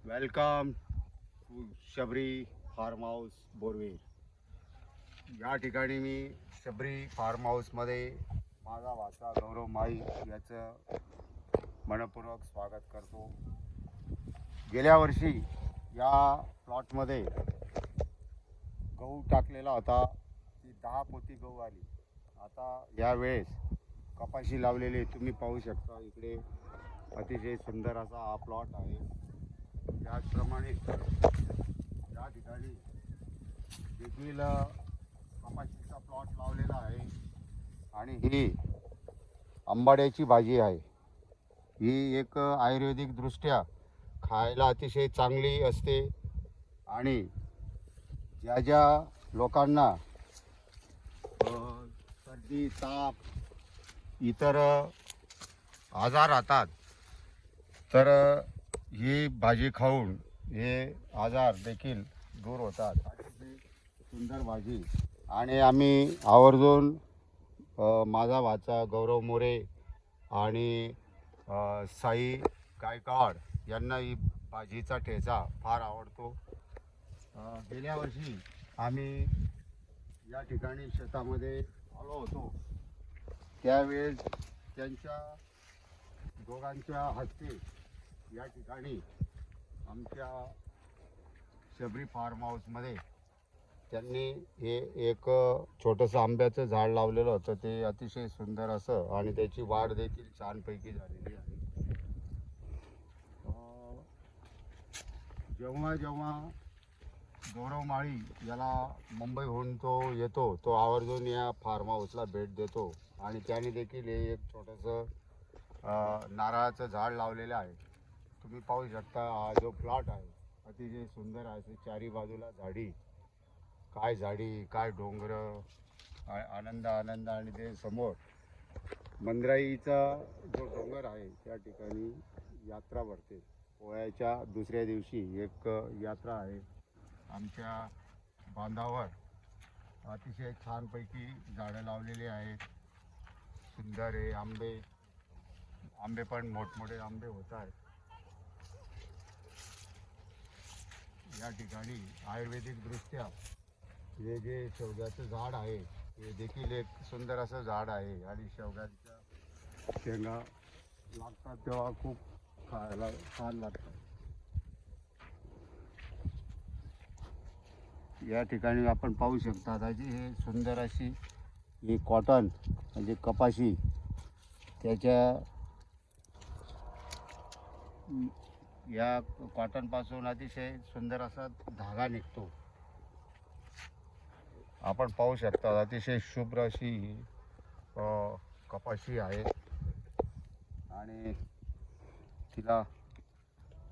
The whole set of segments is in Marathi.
Welcome to Shabari farm house borewell. या ठिकाणी मी शबरी फार्म हाऊसमध्ये माझा भाचा गौरव माई याचं मनपूर्वक स्वागत करतो. गेल्या वर्षी या प्लॉटमध्ये गहू टाकलेला होता, ती 10 पोती गहू आली. आता यावेळेस कपाशी लावलेली तुम्ही पाहू शकता. इकडे अतिशय सुंदर असा हा प्लॉट आहे. त्याचप्रमाणे या ठिकाणी देखील कपाशीचा प्लॉट लावलेला आहे आणि ही आंबाड्याची भाजी आहे. ही एक आयुर्वेदिक दृष्ट्या खायला अतिशय चांगली असते आणि ज्या ज्या लोकांना सर्दी ताप इतर आजार राहतात तर ही भाजी खाऊन हे आजार देखील दूर होतात. अतिशय सुंदर भाजी आणि आम्ही आवर्जून माझा भाचा गौरव मोरे आणि साई गायकवाड यांना ही भाजीचा ठेचा फार आवडतो. गेल्या वर्षी आम्ही या ठिकाणी शेतामध्ये आलो होतो, त्यावेळेस त्यांच्या दोघांच्या हस्ते या ठिकाणी आमच्या शबरी फार्म हाऊसमध्ये त्यांनी हे एक छोटंसं आंब्याचं झाड लावलेलं होतं. ते अतिशय सुंदर असं आणि त्याची वाढ देखील छानपैकी झालेली आहे. जेव्हा जेव्हा गौरव माळी याला मुंबईहून तो येतो, तो आवर्जून या फार्म हाऊसला भेट देतो आणि त्याने देखील हे एक छोटंसं नारळाचं झाड लावलेलं आहे. तुम्ही पाहू शकता हा जो प्लॉट आहे अतिशय सुंदर आहे. चारी बाजूला झाडी, काय झाडी काय डोंगर, आनंद आनंद. आणि ते समोर मंदराईचा जो डोंगर आहे त्या ठिकाणी यात्रा भरते. पोळ्याच्या दुसऱ्या दिवशी एक यात्रा आहे. आमच्या बांधावर अतिशय छानपैकी झाडं लावलेली आहेत. सुंदर आहे. आंबे पण मोठमोठे आंबे होत आहेत. या ठिकाणी आयुर्वेदिक दृष्ट्या हे जे शेवग्याचं झाड आहे हे देखील एक सुंदर असं झाड आहे आणि शेवग्याच्या शेंगा लागतात तेव्हा खूप खायला छान लागतात. या ठिकाणी आपण पाहू शकता त्याची हे सुंदर अशी ही कॉटन म्हणजे कपाशी, त्याच्या या कॉटनपासून अतिशय सुंदर असा धागा निघतो. आपण पाहू शकता अतिशय शुभ्र अशी कपाशी आहे आणि तिला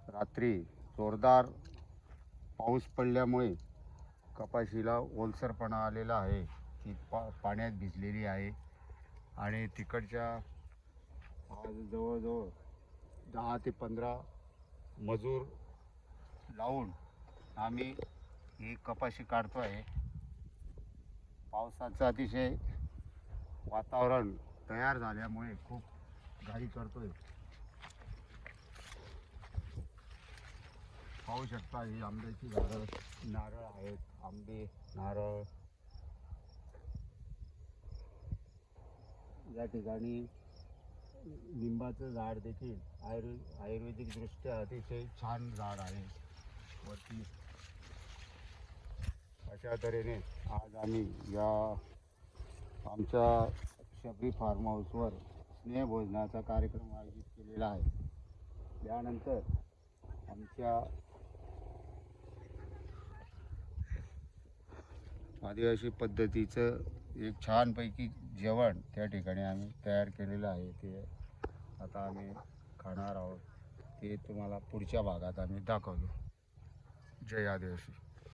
रात्री जोरदार पाऊस पडल्यामुळे कपाशीला ओलसरपणा आलेला आहे. ती पाण्यात भिजलेली आहे आणि तिकडच्या जवळजवळ 10 ते 15 मजूर लावून आम्ही ही कपाशी काढतो आहे. पावसाचं अतिशय वातावरण तयार झाल्यामुळे खूप घाई करतोय. पाहू शकता ही आंब्याची झाडं, नारळ आहेत, आंबे नारळ. या ठिकाणी लिंबाचं झाड देखील आयुर्वेदिक दृष्ट्या अतिशय छान झाड आहे. वरती अशा तऱ्हेने आज आम्ही या आमच्या शबरी फार्म हाऊसवर स्नेहभोजनाचा कार्यक्रम आयोजित केलेला आहे. त्यानंतर आमच्या आदिवासी पद्धतीचं एक छानपैकी जेवण त्या ठिकाणी आम्ही तयार केलेलं आहे. ते आता आम्ही खाणार आहोत. ते तुम्हाला पुढच्या भागात आम्ही दाखवतो. जय आदिवासी.